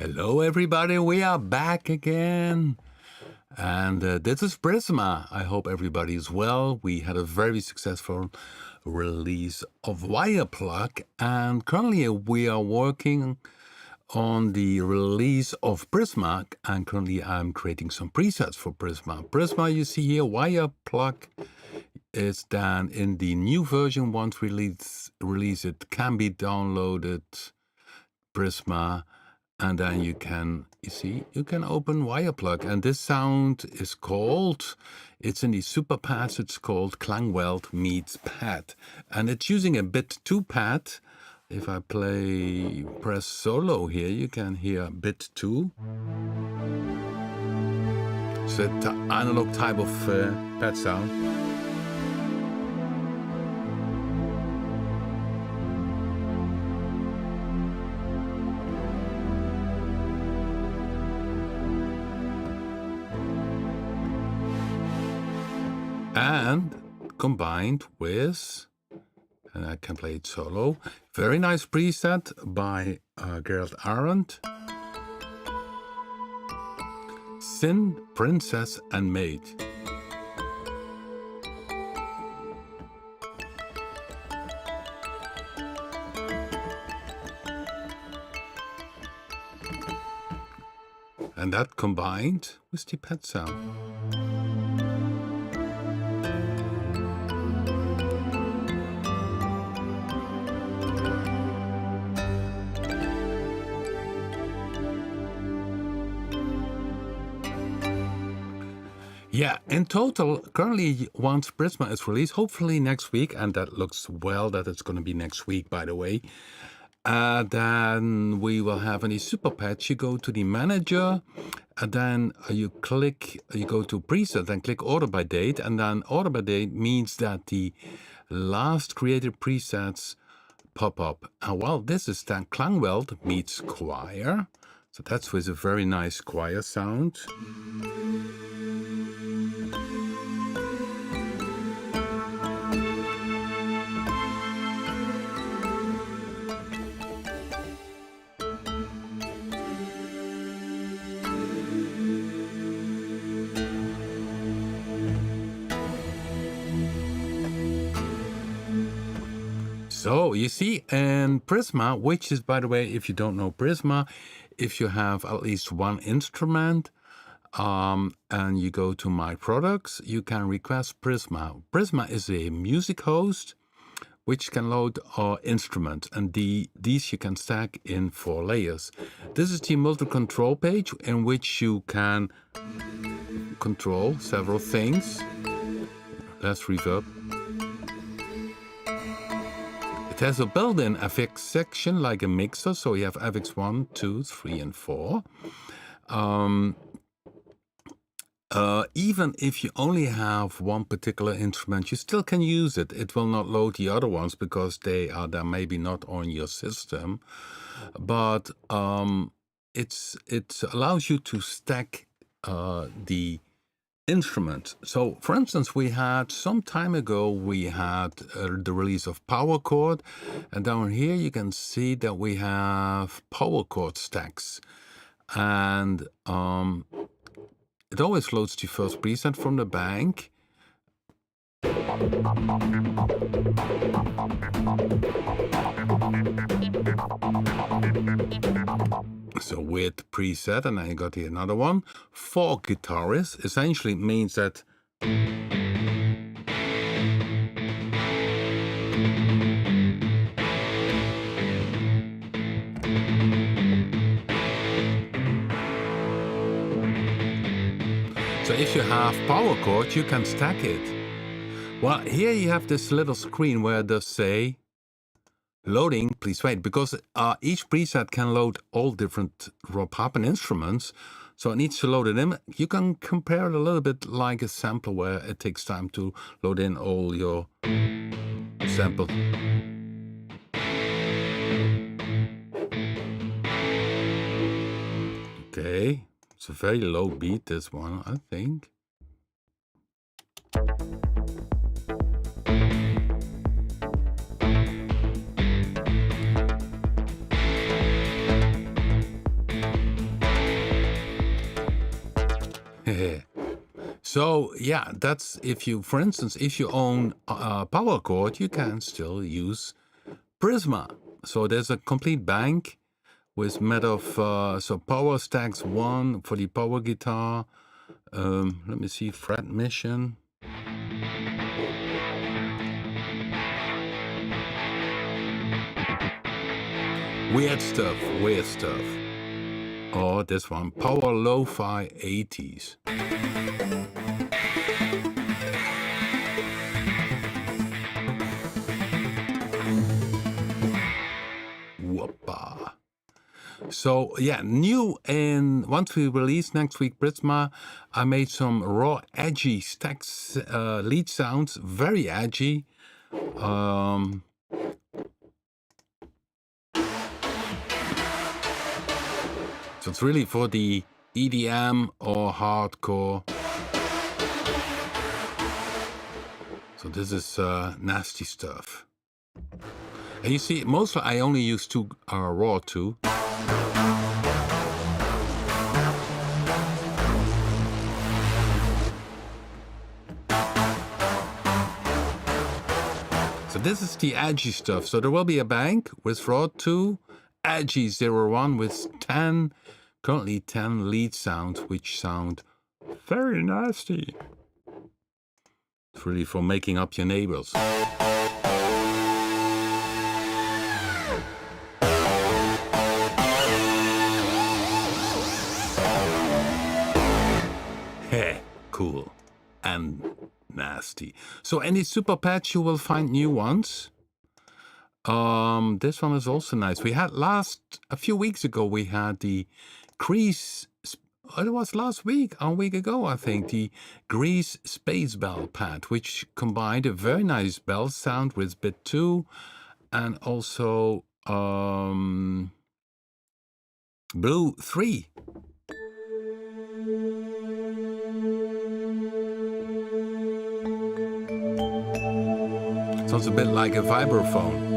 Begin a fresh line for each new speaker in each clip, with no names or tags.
Hello everybody, we are back again. And this is Prisma. I hope everybody is well. We had a very successful release of WirePluck, and currently we are working on the release of Prisma, and currently I'm creating some presets for Prisma. Prisma, you see here, WirePluck is then in the new version. Once release it can be downloaded, Prisma. And then you can open WirePluck. And this sound is called, it's in the super pads, it's called Klangwelt meets pad. And it's using a bit 2 pad. If I press solo here, you can hear bit 2. It's an analog type of pad sound. And combined with, and I can play it solo, very nice preset by Gerald Arendt, Sin, Princess and Maid. And that combined with the pad sound. Yeah, in total, currently, once Prisma is released, hopefully next week, and that looks well that it's going to be next week, by the way, then we will have any super patch. You go to the manager, and then you go to preset, then click order by date, and then order by date means that the last created presets pop up. Well, this is then Klangwelt meets choir, so that's with a very nice choir sound. So you see, in Prisma, which is, by the way, if you don't know Prisma, if you have at least one instrument and you go to My Products, you can request Prisma. Prisma is a music host which can load instruments, and these you can stack in 4 layers. This is the multi-control page in which you can control several things. Less reverb. It has a built-in FX section like a mixer, so you have FX 1, 2, 3, and 4. Even if you only have one particular instrument, you still can use it. It will not load the other ones because they are then maybe not on your system. But it allows you to stack the instrument. So, for instance, we had some time ago, we had the release of power chord, and down here you can see that we have power chord stacks, and it always loads the first preset from the bank. So with preset, and I got here another one for guitarists. Essentially means that so if you have power chords, you can stack it. Well, here you have this little screen where it does say loading, please wait, because each preset can load all different Rob Papen instruments, so it needs to load it in. You can compare it a little bit like a sampler where it takes time to load in all your samples. Okay, it's a very low beat, this one, I think. So yeah, that's if you, for instance, if you own a power chord, you can still use Prisma. So there's a complete bank with made of so power stacks 1 for the power guitar. Let me see, fret mission. Weird stuff, weird stuff. Oh, this one, power lo-fi 80s. Whoopa. So yeah, new, and once we release next week Prisma, I made some raw edgy stacks, lead sounds, very edgy. So it's really for the EDM or hardcore. So this is nasty stuff. And you see, mostly I only use raw 2. So this is the edgy stuff. So there will be a bank with raw 2, edgy 01 with 10, currently 10 lead sounds, which sound very nasty. It's really for making up your neighbors. Heh, cool and nasty. So any super patch, you will find new ones. This one is also nice. We had a few weeks ago, we had the Grease, it was last week, a week ago, I think, the Grease Space Bell pad, which combined a very nice bell sound with bit 2 and also Blue 3. Sounds a bit like a vibraphone.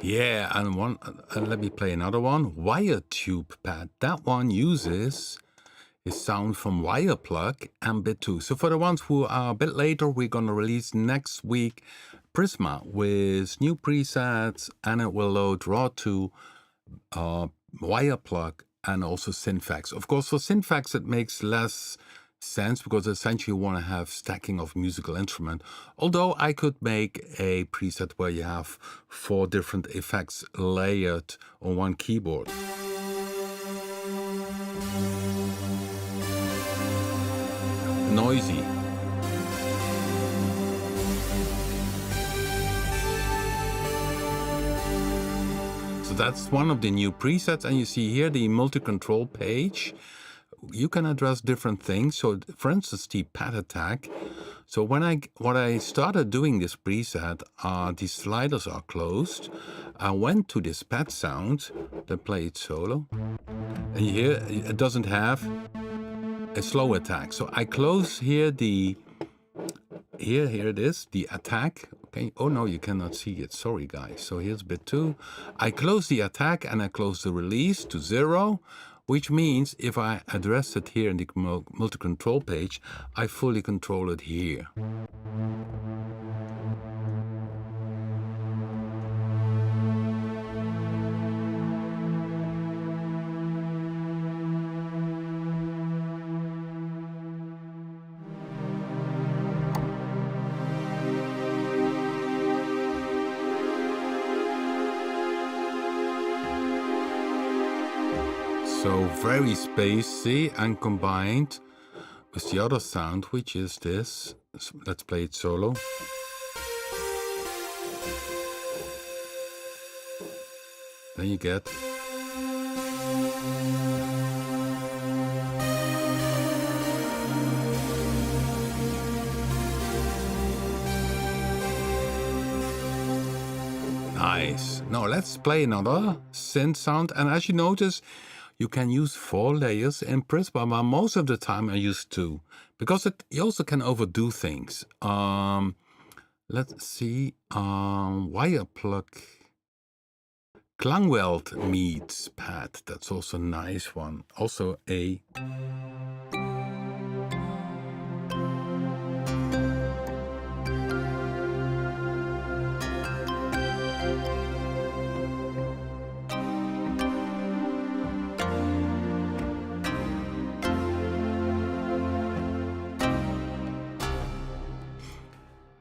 Yeah, and let me play another one. Wire tube pad. That one uses is sound from WirePluck and bit 2. So for the ones who are a bit later, we're going to release next week Prisma with new presets, and it will load raw 2, WirePluck, and also Synfax. Of course, for Synfax, it makes less sense because essentially you want to have stacking of musical instrument. Although I could make a preset where you have 4 different effects layered on one keyboard. Noisy. So that's one of the new presets, and you see here the multi-control page. You can address different things. So for instance, the pad attack. So when I started doing this preset, the sliders are closed. I went to this pad sound that played solo. And here it doesn't have a slow attack. So I close here here it is, the attack. Okay. Oh no, you cannot see it. Sorry guys. So here's bit 2. I close the attack and I close the release to 0. Which means if I address it here in the multi-control page, I fully control it here. So very spacey and combined with the other sound, which is this. Let's play it solo. Then you get Nice. Now let's play another synth sound. And as you notice, you can use 4 layers in Prisma, but most of the time I use 2 because you also can overdo things. Let's see. WirePluck Klangwelt meets pad. That's also a nice one. Also a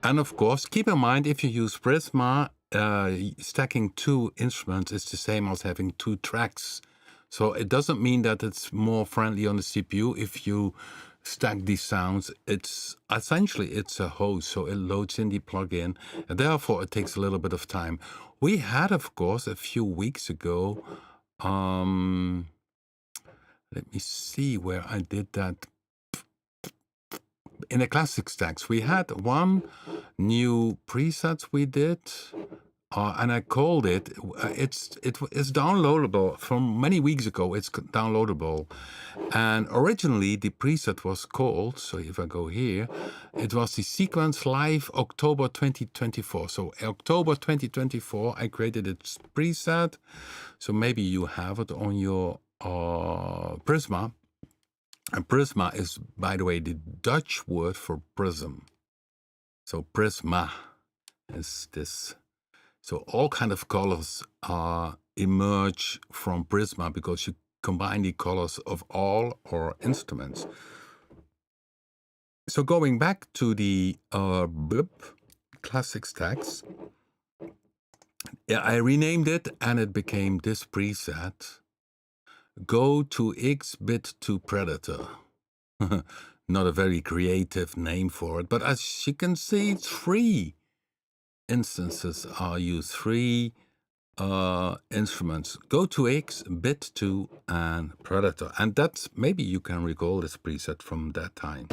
and of course, keep in mind, if you use Prisma, stacking 2 instruments is the same as having 2 tracks. So it doesn't mean that it's more friendly on the CPU. If you stack these sounds, it's essentially a host, so it loads in the plugin, and therefore it takes a little bit of time. We had, of course, a few weeks ago, let me see where I did that. In the classic stacks, we had one new preset we did, and I called it. It's downloadable from many weeks ago. It's downloadable, and originally the preset was called. So if I go here, it was the Sequence Live October 2024. So October 2024, I created its preset. So maybe you have it on your Prisma. And Prisma is, by the way, the Dutch word for prism. So Prisma is this. So all kind of colors emerge from Prisma because you combine the colors of all our instruments. So going back to the classic stacks, yeah, I renamed it and it became this preset. Go to X bit to Predator. Not a very creative name for it, but as you can see, 3 instances are used, 3 instruments. Go to X, bit 2, and Predator. And that's, maybe you can recall this preset from that time.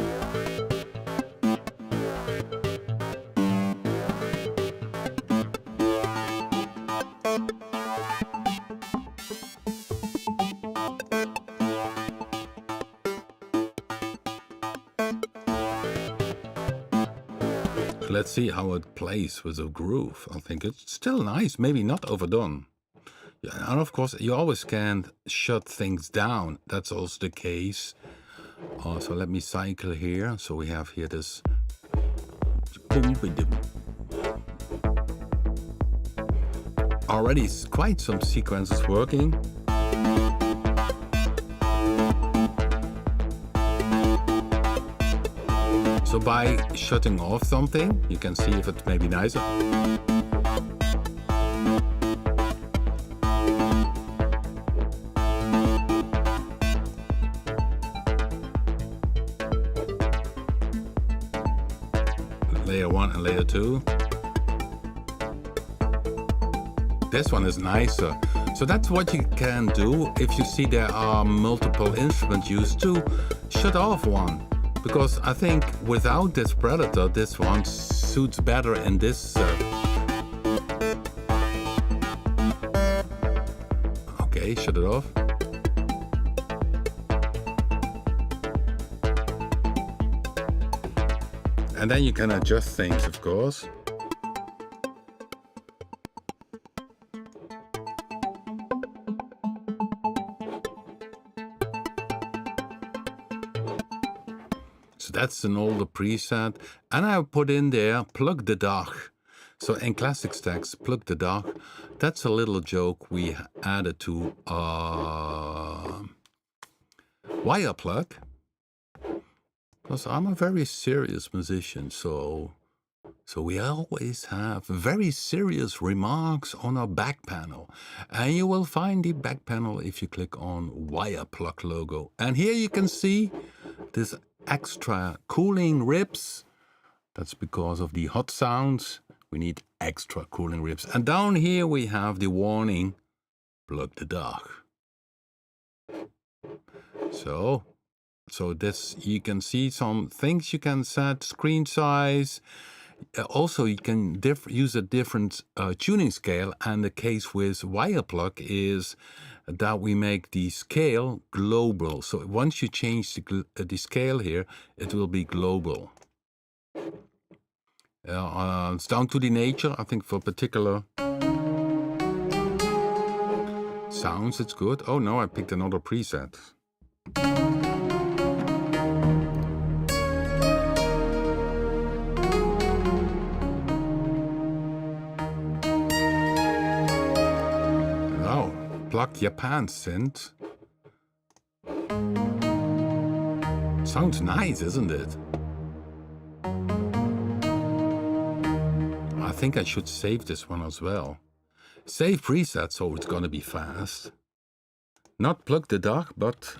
Let's see how it plays with a groove. I think it's still nice, maybe not overdone. Yeah, and of course, you always can shut things down. That's also the case. So let me cycle here. So we have here this. Already quite some sequences working. So by shutting off something, you can see if it's maybe nicer. Layer 1 and layer 2. This one is nicer. So that's what you can do if you see there are multiple instruments used to shut off one. Because I think without this Predator, this one suits better in this. Okay, shut it off. And then you can adjust things, of course. So that's an older preset. And I put in there, plug the Dach. So in classic stacks, plug the Dach. That's a little joke we added to WirePluck. Because I'm a very serious musician, so we always have very serious remarks on our back panel. And you will find the back panel if you click on WirePluck logo. And here you can see this extra cooling ribs. That's because of the hot sounds. We need extra cooling ribs. And down here we have the warning, plug the Dach. So this, you can see some things you can set, screen size. Also, you can use a different tuning scale, and the case with WirePluck is that we make the scale global. So once you change the scale here, it will be global. It's down to the nature. I think for particular sounds, it's good. Oh no, I picked another preset. Oh, Plug Japan synth. Sounds nice, isn't it? I think I should save this one as well. Save preset, so it's gonna be fast. Not plug the dock, but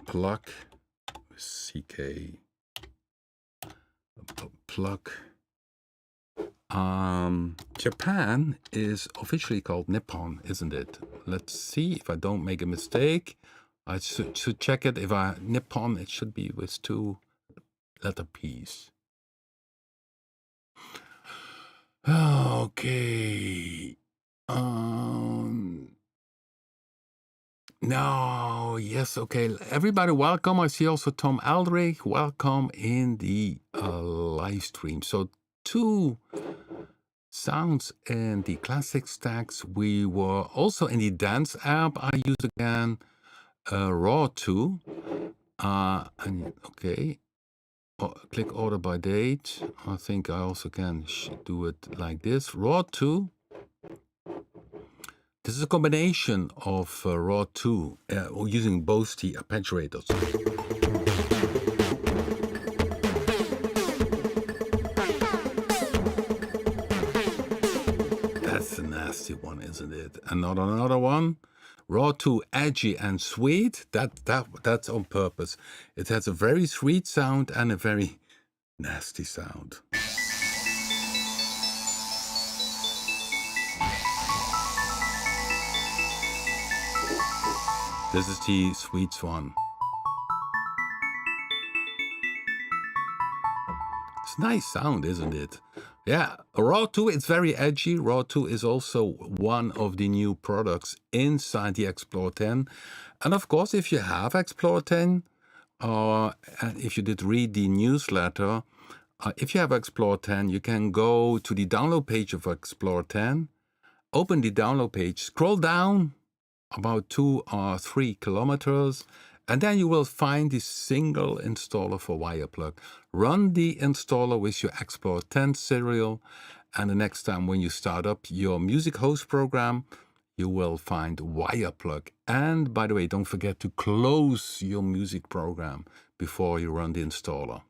plug CK. Plug. Japan is officially called Nippon, isn't it? Let's see if I don't make a mistake. I should check it. If Nippon, it should be with 2 letter P's. Okay. No, yes, okay. Everybody, welcome. I see also Tom Aldrich. Welcome in the live stream. So 2 sounds in the classic stacks. We were also in the dance app. I use again Raw 2. And okay. Click order by date. I think I also can do it like this. Raw 2. This is a combination of Raw 2 using both the arpeggiators. That's a nasty one, isn't it? Another one. Raw 2, edgy and sweet. That's on purpose. It has a very sweet sound and a very nasty sound. This is the sweet one. It's a nice sound, isn't it? Yeah, Raw 2, it's very edgy. Raw 2 is also one of the new products inside the Explorer 10. And of course, if you have Explorer 10, and if you did read the newsletter, if you have Explorer 10, you can go to the download page of Explorer 10, open the download page, scroll down about 2 or 3 kilometers, and then you will find the single installer for WirePluck. Run the installer with your Explorer 10 serial, and the next time when you start up your music host program, you will find WirePluck. And by the way, don't forget to close your music program before you run the installer.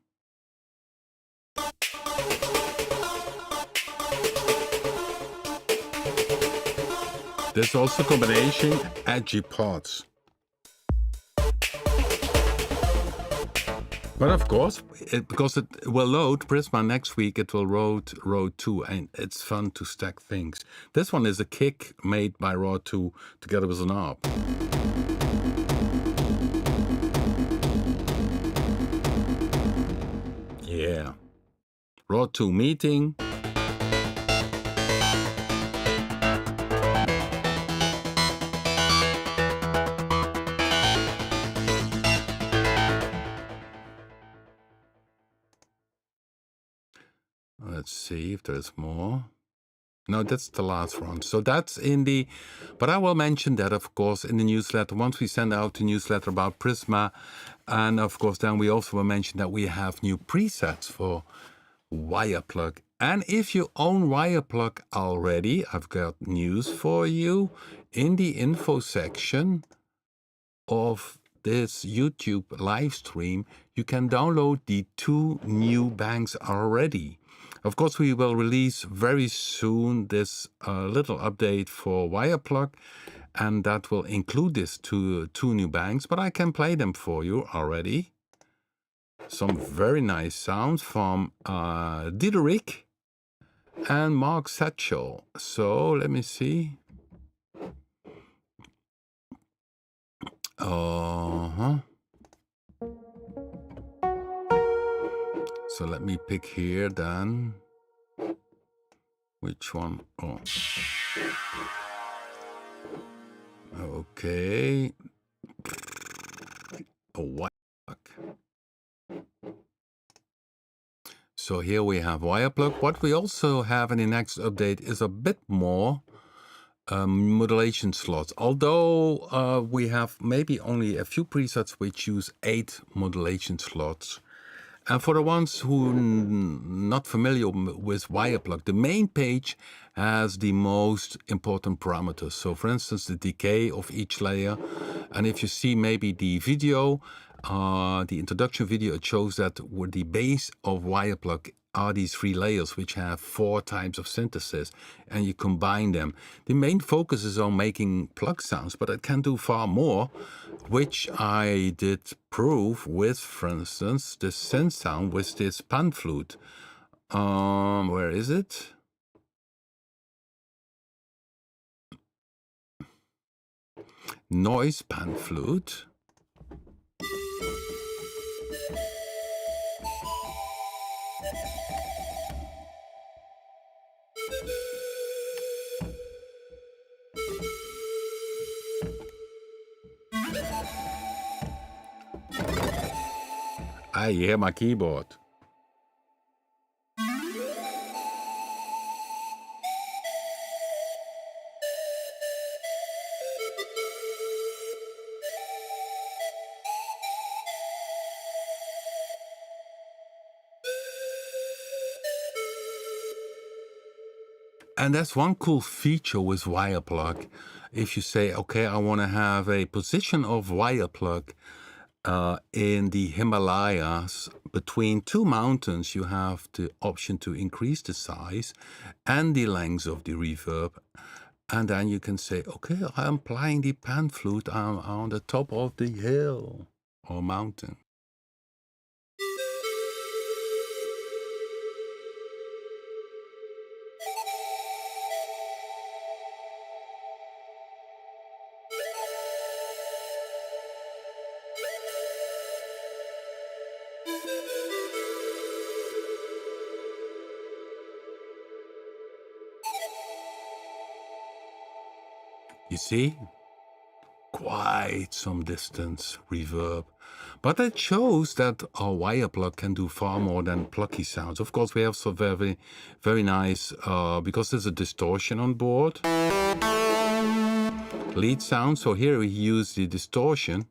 There's also combination edgy parts. But of course, because it will load Prisma next week, it will load Raw 2, and it's fun to stack things. This one is a kick made by Raw 2 together with an ARP. Yeah. Raw 2 meeting. Let's see if there's more. No, that's the last one. So that's in the... But I will mention that, of course, in the newsletter. Once we send out the newsletter about Prisma. And, of course, then we also will mention that we have new presets for WirePluck. And if you own WirePluck already, I've got news for you. In the info section of this YouTube live stream, you can download the 2 new banks already. Of course, we will release very soon this little update for WirePluck, and that will include these two new banks, but I can play them for you already. Some very nice sounds from Diderique and Mark Satchel. So let me see. So let me pick here then. Which one? Oh. Okay. A WirePluck. So here we have WirePluck. What we also have in the next update is a bit more modulation slots. Although we have maybe only a few presets which use 8 modulation slots. And for the ones who are not familiar with WirePluck, the main page has the most important parameters. So for instance, the decay of each layer. And if you see maybe the video, the introduction video, it shows that with the base of WirePluck are these 3 layers which have 4 types of synthesis, and you combine them. The main focus is on making plug sounds, but it can do far more, which I did prove with, for instance, the synth sound with this pan flute. Where is it? Noise pan flute. I hear my keyboard. And that's one cool feature with WirePluck. If you say, okay, I want to have a position of WirePluck in the Himalayas between 2 mountains, you have the option to increase the size and the length of the reverb. And then you can say, okay, I'm playing the pan flute on the top of the hill or mountain. You see? Quite some distance reverb. But that shows that our WirePluck can do far more than plucky sounds. Of course, we have some very, very nice, because there's a distortion on board, lead sound. So here we use the distortion.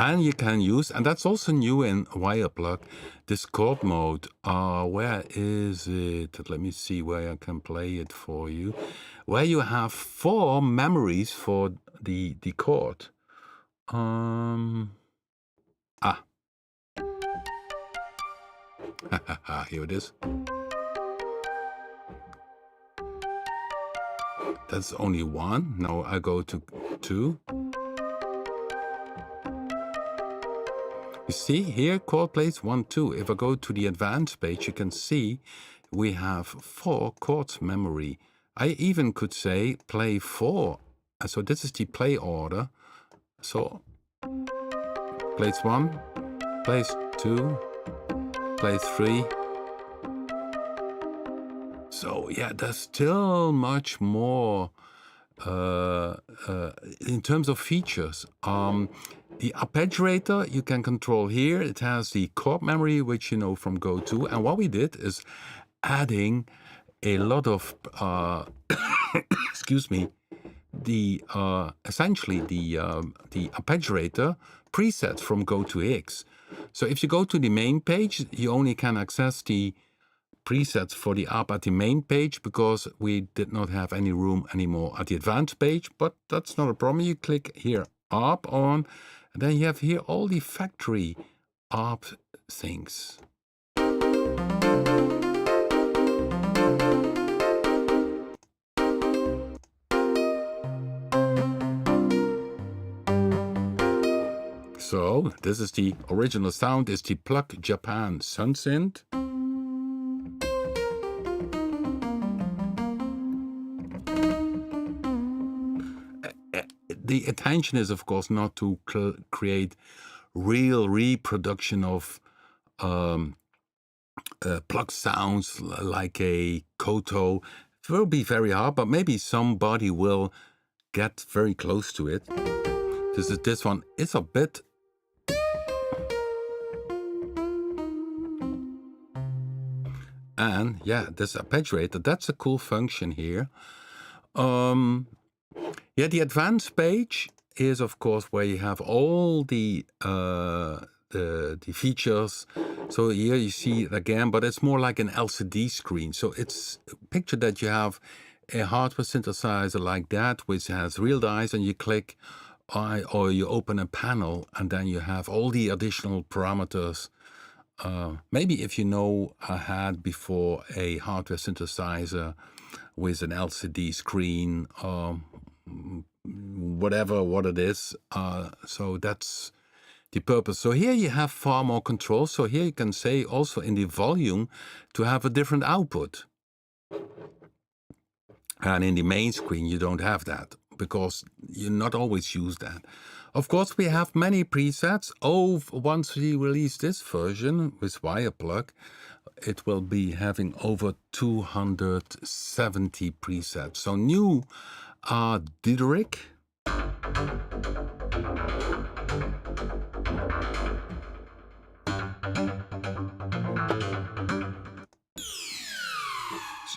And you can use, and that's also new in WirePluck, this chord mode. Where is it? Let me see where I can play it for you. Where you have 4 memories for the chord. Here it is. That's only 1. Now I go to 2. You see here, chord plays 1, 2. If I go to the advanced page, you can see we have 4 chords memory. I even could say play 4. So this is the play order. So plays 1, plays 2, plays 3. So yeah, there's still much more in terms of features. The arpeggiator you can control here. It has the chord memory, which you know from Go To. And what we did is adding a lot of, excuse me, the essentially the arpeggiator presets from Go To X. So if you go to the main page, you only can access the presets for the ARP at the main page because we did not have any room anymore at the advanced page, but that's not a problem. You click here ARP on, and then you have here all the factory ARP things. So this is the original sound, is the Pluck Japan Sunsynth. The intention is, of course, not to create real reproduction of pluck sounds like a koto. It will be very hard, but maybe somebody will get very close to it. This one is a bit. And yeah, this arpeggiator, that's a cool function here. Yeah, the advanced page is, of course, where you have all the features. So here you see it again, but it's more like an LCD screen. So it's picture that you have a hardware synthesizer like that, which has real dice, and you click or you open a panel, and then you have all the additional parameters. Maybe if you know had before a hardware synthesizer with an LCD screen, whatever what it is. So that's the purpose. So here you have far more control. So here you can say also in the volume to have a different output. And in the main screen you don't have that, because you not always use that. Of course, we have many presets. Once we release this version with WirePluck, it will be having over 270 presets. So new are Diderique.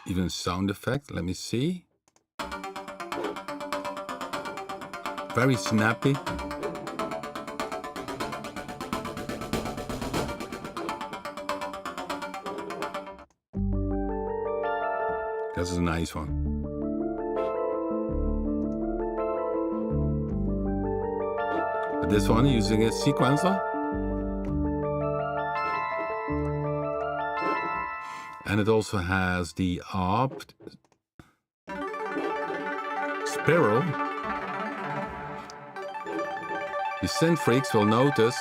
Even sound effect, let me see. Very snappy. This is a nice one. But this one using a sequencer. And it also has the ARP spiral. The synth freaks will notice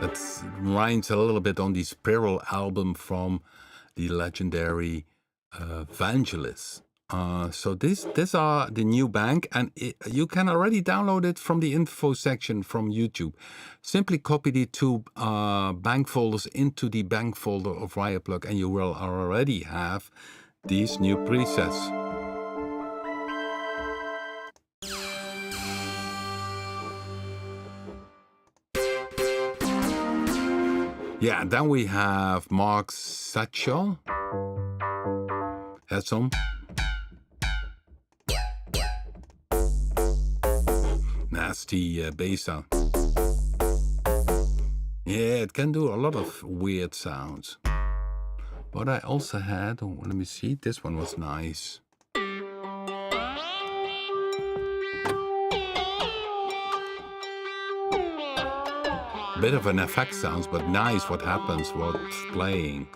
that reminds a little bit on the Spiral album from the legendary Vangelis. So these are the new bank, and you can already download it from the info section from YouTube. Simply copy the two bank folders into the bank folder of WirePluck, and you will already have these new presets. Yeah, and then we have Mark's Satchel. Has some nasty bass sound. Yeah, it can do a lot of weird sounds. But I also had, let me see, this one was nice. Bit of an effect sounds, but nice what happens while playing.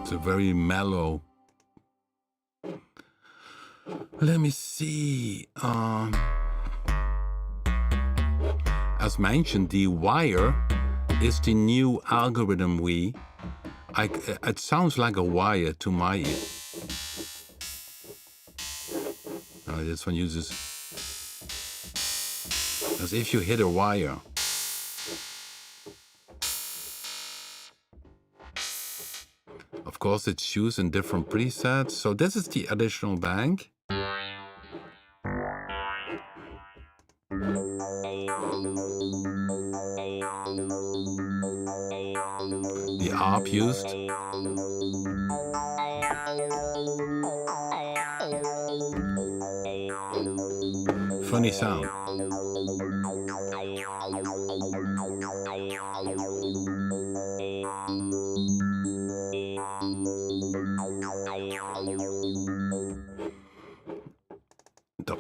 It's a very mellow. Let me see. As mentioned, the wire is the new algorithm it sounds like a wire to my ear. This one uses as if you hit a wire. Of course, it's used in different presets. So this is the additional bank. The ARP used. Funny sound.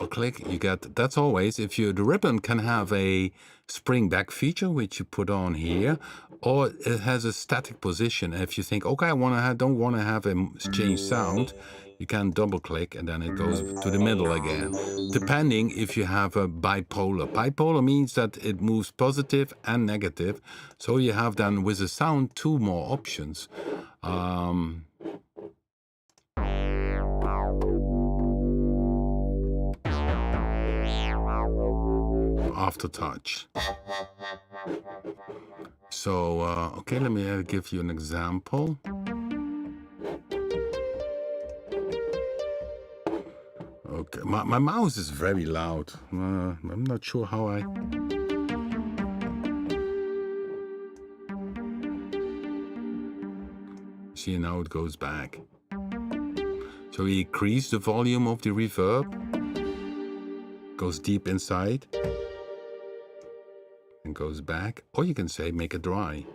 click, you get, that's always, the ribbon can have a spring back feature, which you put on here, or it has a static position. If you think, okay, don't want to have a change sound, you can double click and then it goes to the middle again. Depending if you have a bipolar. Bipolar means that it moves positive and negative. So you have then with the sound 2 more options. Aftertouch. So, okay, let me give you an example. Okay, my mouse is very loud. I'm not sure how I... See, now it goes back. So we increase the volume of the reverb. Goes deep inside. And goes back. Or you can say make it dry.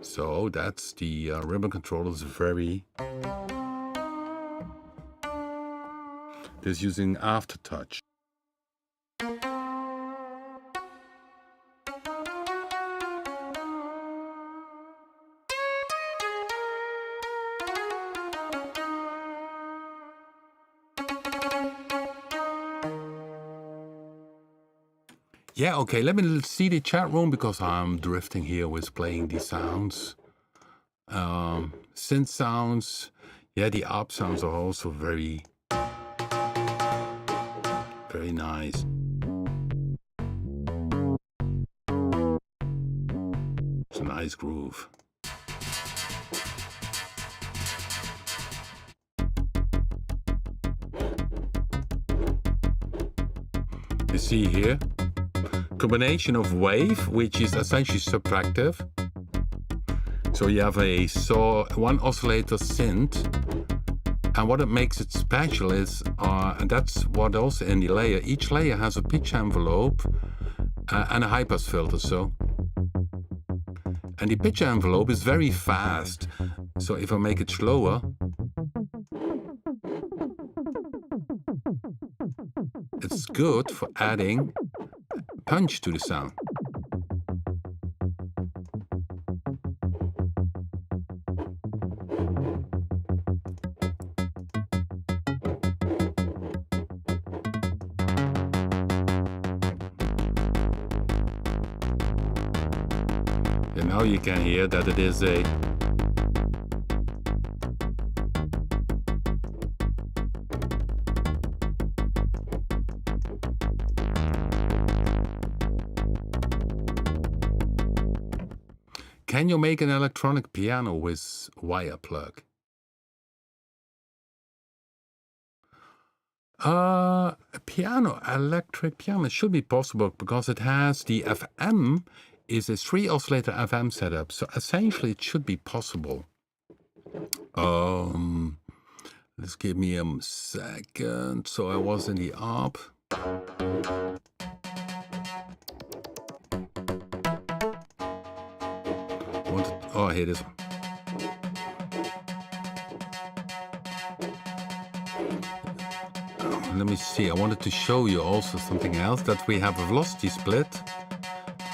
So that's the ribbon controller is very... This using aftertouch. Yeah, okay, let me see the chat room because I'm drifting here with playing these sounds. Synth sounds, yeah, the ARP sounds are also very nice. It's a nice groove. You see here? Combination of wave, which is essentially subtractive. So you have one oscillator synth, and what it makes it special is, and that's what also in the layer, each layer has a pitch envelope and a high pass filter. So, and the pitch envelope is very fast. So if I make it slower, it's good for adding punch to the sound. And now you can hear that it is a Can you make an electronic piano with WirePluck? Electric piano should be possible because it has the FM is a 3 oscillator FM setup. So essentially it should be possible. Let's give me a second. So I was in the ARP. Oh, here it is. Let me see. I wanted to show you also something else, that we have a velocity split,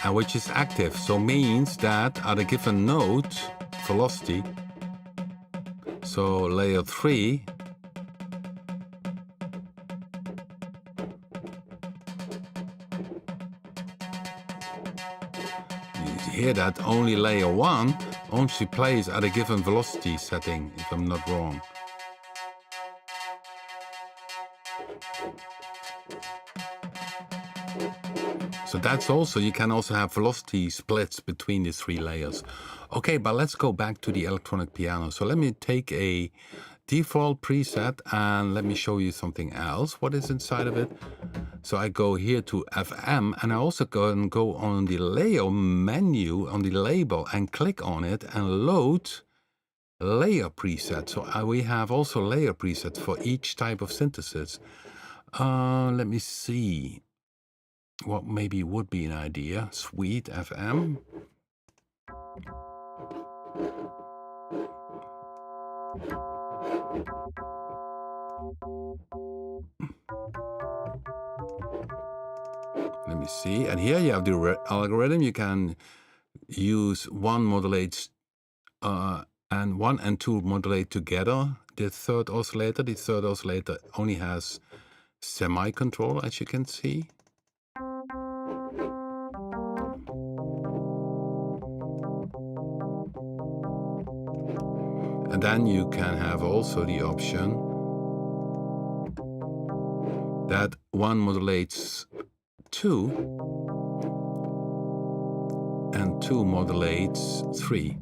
which is active. So means that at a given note, velocity, so layer 3, you hear that only layer 1 only plays at a given velocity setting, if I'm not wrong. So that's also, you can also have velocity splits between the 3 layers. Okay, but let's go back to the electronic piano. So let me take a default preset and let me show you something else. What is inside of it? So I go here to FM and I also go on the layer menu on the label and click on it and load layer preset. So we have also layer presets for each type of synthesis. Let me see what maybe would be an idea. Suite FM. Let me see. And here you have the algorithm. You can use one modulate and 1 and 2 modulate together. The third oscillator only has semi-control, as you can see. And then you can have also the option that one modulates 2 and 2 modulates 3.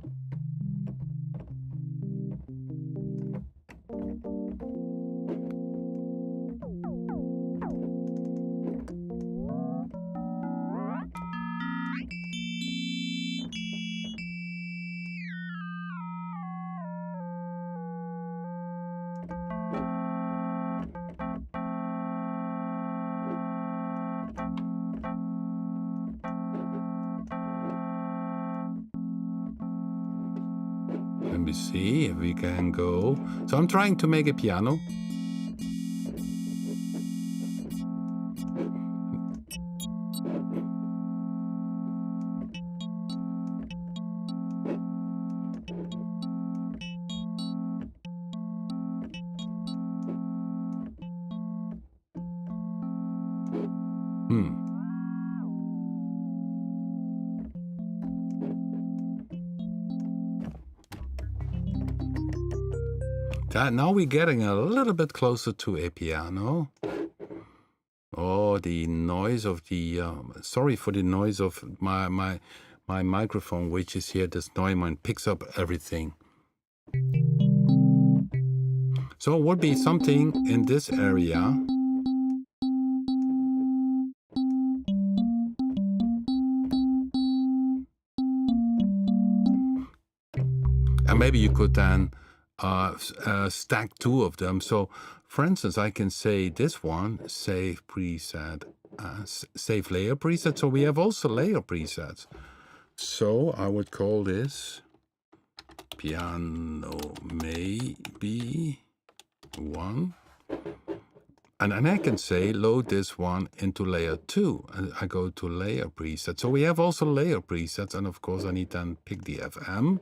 Let me see if we can go. So I'm trying to make a piano. Now we're getting a little bit closer to a piano. Oh, the noise of the... sorry for the noise of my microphone, which is here. This Neumann picks up everything. So it would be something in this area. And maybe you could then stack 2 of them. So, for instance, I can say this one, save preset, save layer preset. So we have also layer presets. So I would call this piano maybe 1. And then I can say load this one into layer 2. And I go to layer preset. So we have also layer presets. And of course, I need then pick the FM.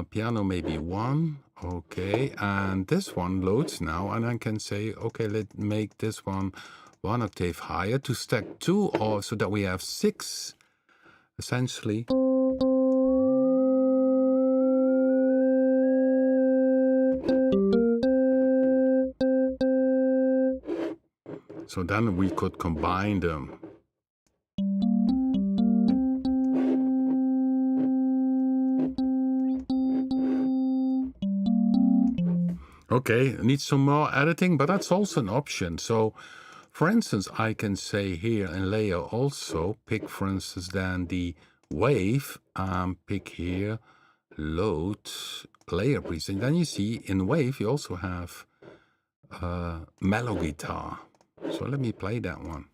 Piano maybe 1, okay, and this one loads now, and I can say, okay, let's make this one 1 octave higher to stack 2, or so that we have 6, essentially. So then we could combine them. Okay, needs some more editing, but that's also an option. So, for instance, I can say here in layer also, pick, for instance, then the wave, pick here, load, layer preset. Then you see in wave, you also have mellow guitar. So let me play that one.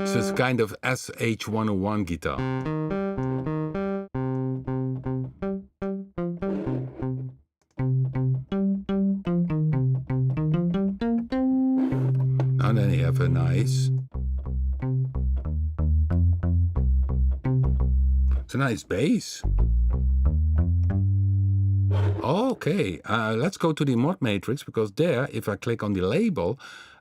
So it's kind of SH-101 guitar. And then you have a nice... It's a nice bass. Okay, let's go to the mod matrix, because there, if I click on the label,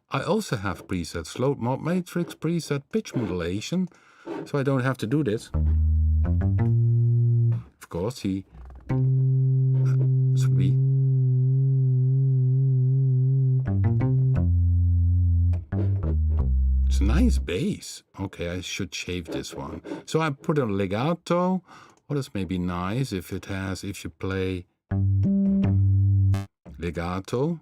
I also have presets. Load mod matrix, preset, pitch modulation. So I don't have to do this. Of course, he should be. It's a nice bass. Okay, I should shave this one. So I put a legato. What is maybe nice if it has, if you play legato.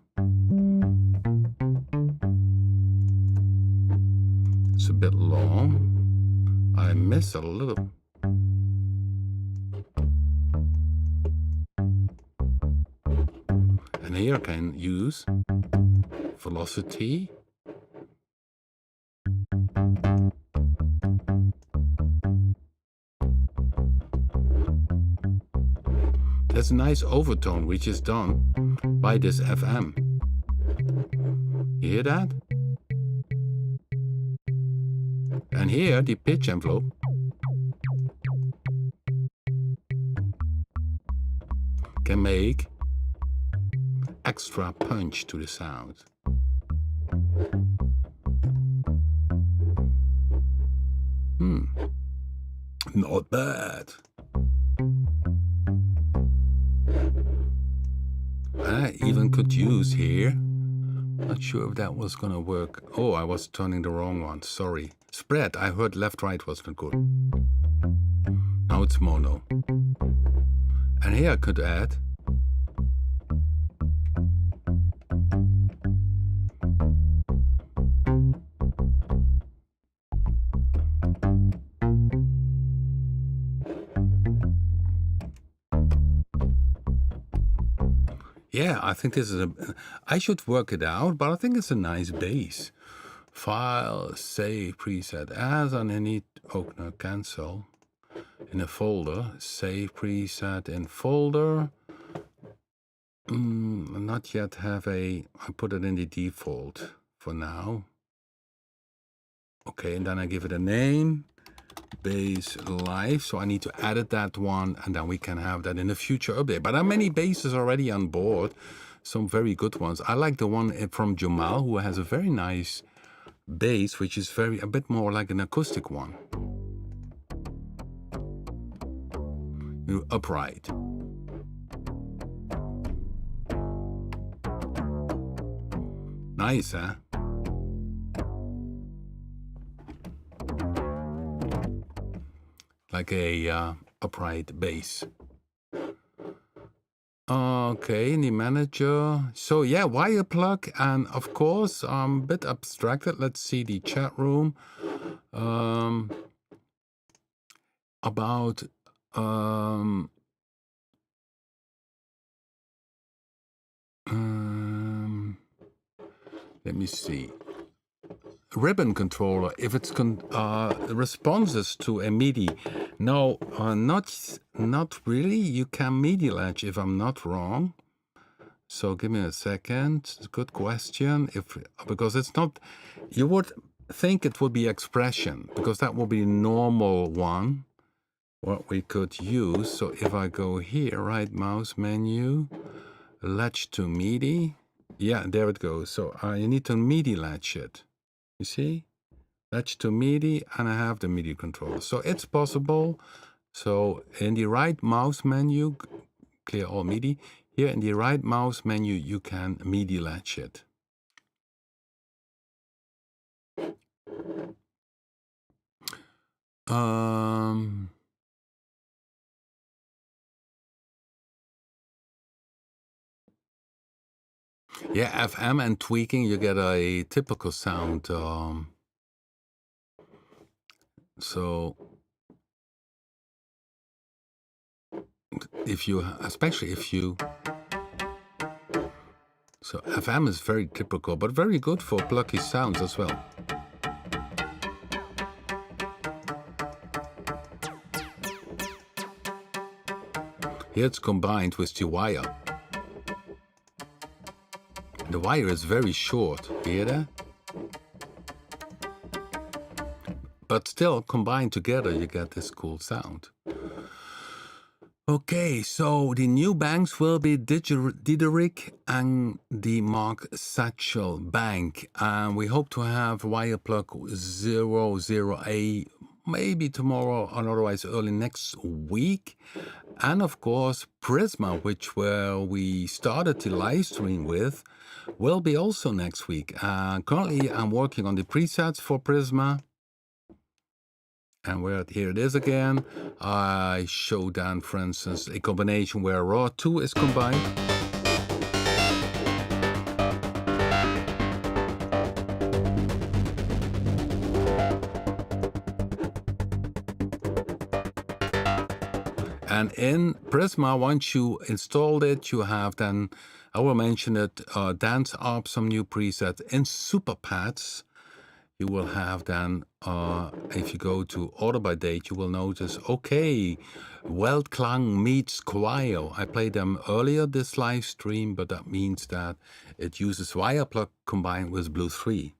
It's a bit long. I miss a little. And here I can use velocity. There's a nice overtone which is done by this FM. You hear that? And here the pitch envelope can make extra punch to the sound. Not bad. I even could use here. Not sure if that was gonna work. Oh, I was turning the wrong one. Sorry. Spread. I heard left right was not good. Now it's mono. And here I could add yeah, I think this is a... I should work it out, but I think it's a nice bass. File, save, preset as, and I need... Oh, no, cancel. In a folder. Save preset in folder. Not yet have a... I put it in the default for now. Okay, and then I give it a name. Bass live, so I need to edit that one, and then we can have that in a future update. But there are many basses already on board, some very good ones. I like the one from Jamal, who has a very nice bass, which is a bit more like an acoustic one. Upright. Nice, huh? Like a upright bass. Okay, in the manager. So yeah, WirePluck, and of course, a bit abstracted. Let's see the chat room. About let me see. Ribbon controller, if it's responses to a MIDI. No, not really. You can MIDI latch if I'm not wrong. So give me a second. It's a good question. Because it's not, you would think it would be expression, because that would be a normal one, what we could use. So if I go here, right mouse menu, latch to MIDI. Yeah, there it goes. So you need to MIDI latch it. You see, latch to MIDI, and I have the MIDI controller. So it's possible. So in the right mouse menu, clear all MIDI. Here in the right mouse menu, you can MIDI latch it. Yeah, FM and tweaking, you get a typical sound. So especially if you, so FM is very typical, but very good for plucky sounds as well. Here it's combined with the wire. The wire is very short, hear that? But still, combined together, you get this cool sound. Okay, so the new banks will be Diderique and the Mark Satchel bank. And we hope to have WirePluck 00A maybe tomorrow, or otherwise early next week. And of course, Prisma, which we started the live stream with, will be also next week. Currently, I'm working on the presets for Prisma. And here it is again. I show down, for instance, a combination where raw 2 is combined. And in Prisma, once you installed it, you have then, I will mention it, dance up some new presets. In SuperPads, you will have then, if you go to order by date, you will notice, okay, Weltklang meets Choir. I played them earlier this live stream, but that means that it uses WirePluck combined with Blue 3.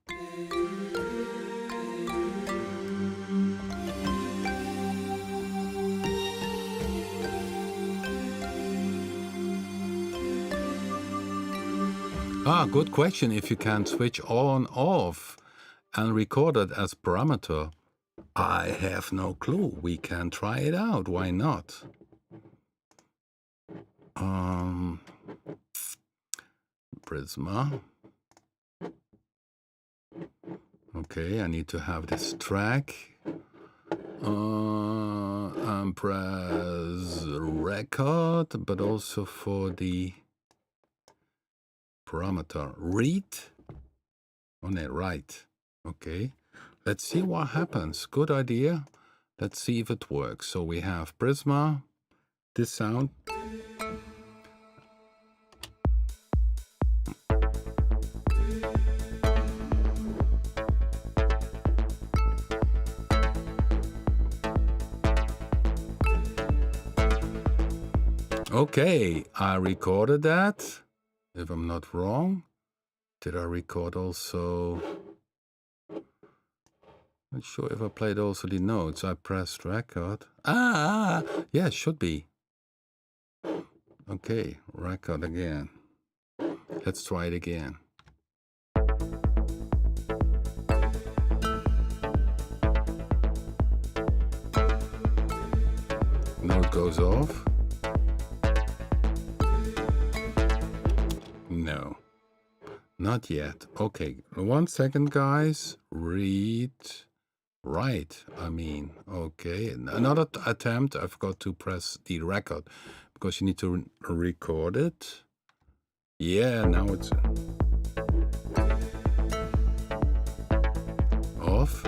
Good question. If you can switch on off and record it as parameter, I have no clue. We can try it out. Why not? Prisma. Okay, I need to have this track. And press record, but also for the parameter read. Oh no, right. Okay. Let's see what happens. Good idea. Let's see if it works. So we have Prisma, this sound. Okay, I recorded that, if I'm not wrong. Did I record also? Not sure if I played also the notes. I pressed record. Yeah, it should be. Okay, record again. Let's try it again. Note goes off. No, not yet. Okay, 1 second, guys. Read. Right, I mean, okay. Another attempt. I forgot to press the record because you need to record it. Yeah, now it's off.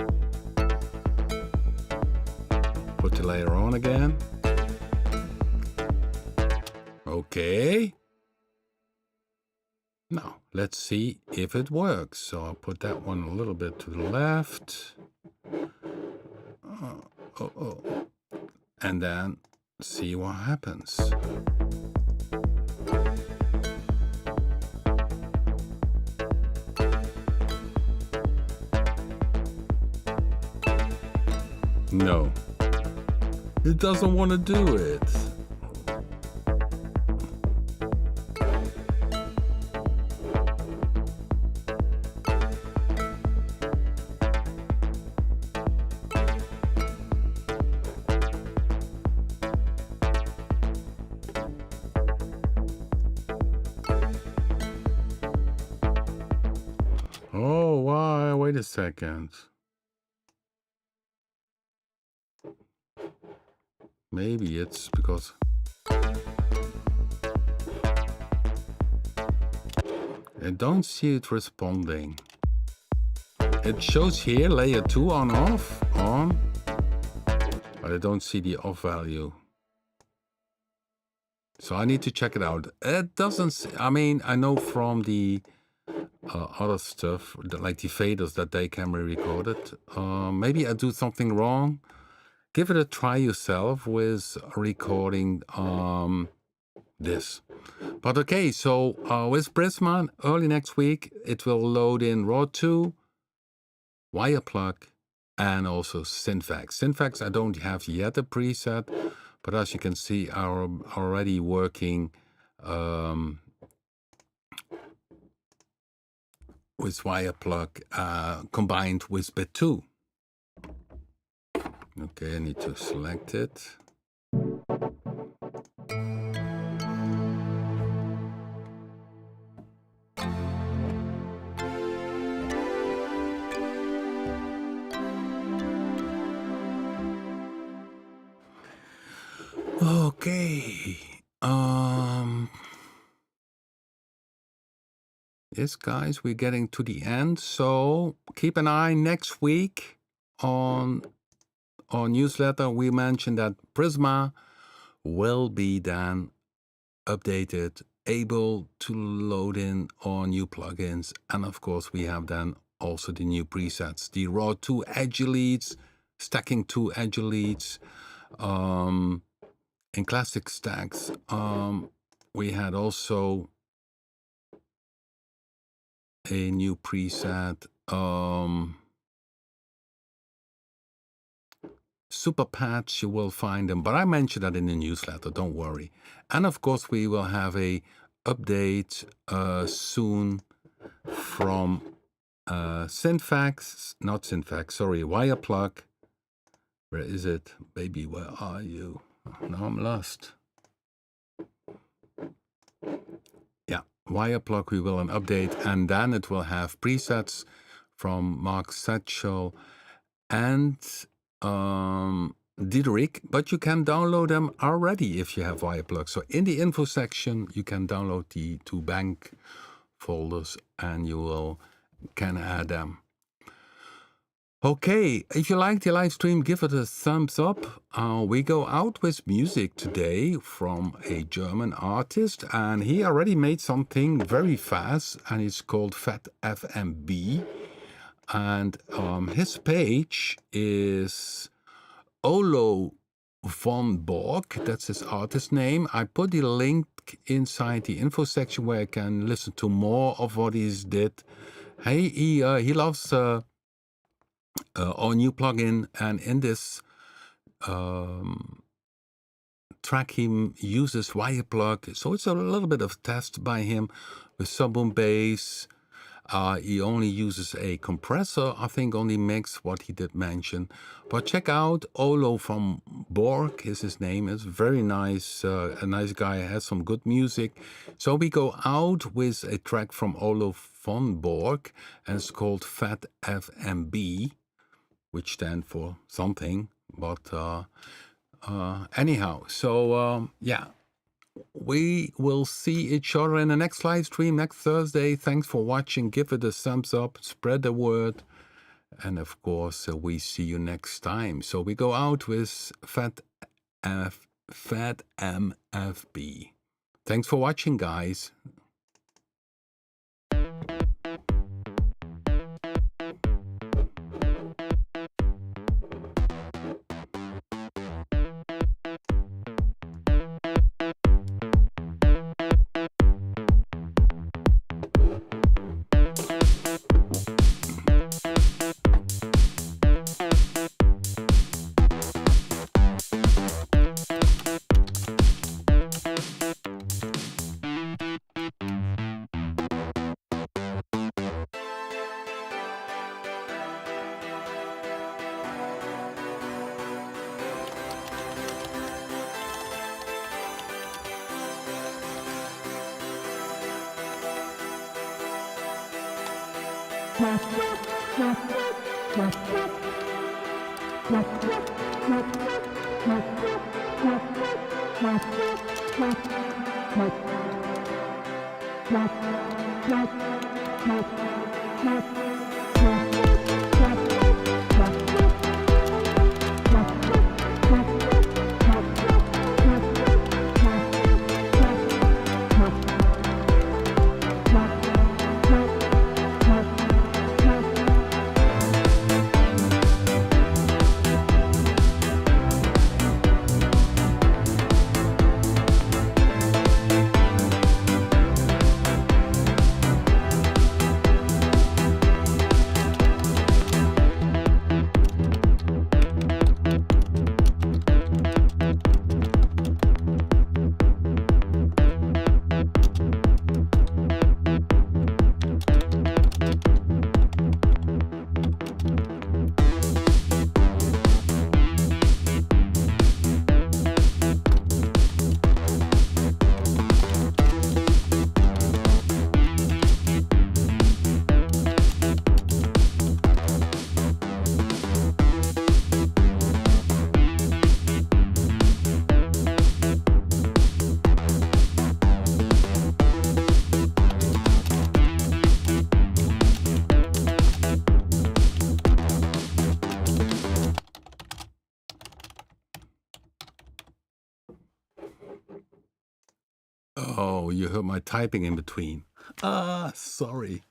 Put the layer on again. Okay. Now, let's see if it works. So I'll put that one a little bit to the left. And then see what happens. No, it doesn't want to do it. Oh, why? Wait a second. Maybe it's because I don't see it responding. It shows here layer 2 on off, on, but I don't see the off value. So I need to check it out. It doesn't, I mean, I know from the other stuff, like the faders, that they can be recorded. Maybe I do something wrong. Give it a try yourself with recording this. But okay, so with Prisma, early next week, it will load in RAW 2, WirePluck, and also Synfax. Synfax, I don't have yet a preset, but as you can see, I'm already working with WirePluck combined with bit 2. Okay, I need to select it. Okay. Yes, guys, we're getting to the end. So keep an eye next week on our newsletter. We mentioned that Prisma will be then updated, able to load in our new plugins. And of course, we have then also the new presets, the raw 2 edge leads, stacking 2 edge leads, in classic stacks, we had also a new preset, super patch. You will find them, but I mentioned that in the newsletter, don't worry. And of course, we will have a update soon from WirePluck. Where is it? Baby, where are you? Now I'm lost. Yeah, WirePluck, we will an update, and then it will have presets from Mark Satchel and Diderique, but you can download them already if you have WirePluck. So in the info section, you can download the 2 bank folders and you can add them. Okay, if you like the live stream, give it a thumbs up. We go out with music today from a German artist, and he already made something very fast, and it's called Fat FMB. And his page is Olo von Borg. That's his artist name. I put the link inside the info section where I can listen to more of what he's did. Hey, he loves our new plugin, and in this track he uses WirePluck, so it's a little bit of test by him with sub-boom bass. He only uses a compressor, I think, on the mix, what he did mention. But check out Olo van Borg is his name. It's very nice, a nice guy, has some good music. So we go out with a track from Olo van Borg, and it's called Fat FMB, which stand for something, but anyhow, so yeah, we will see each other in the next live stream next Thursday. Thanks for watching. Give it a thumbs up, spread the word, and of course, we see you next time. So we go out with Fat MFB. Thanks for watching, guys. Oh, you heard my typing in between. Sorry.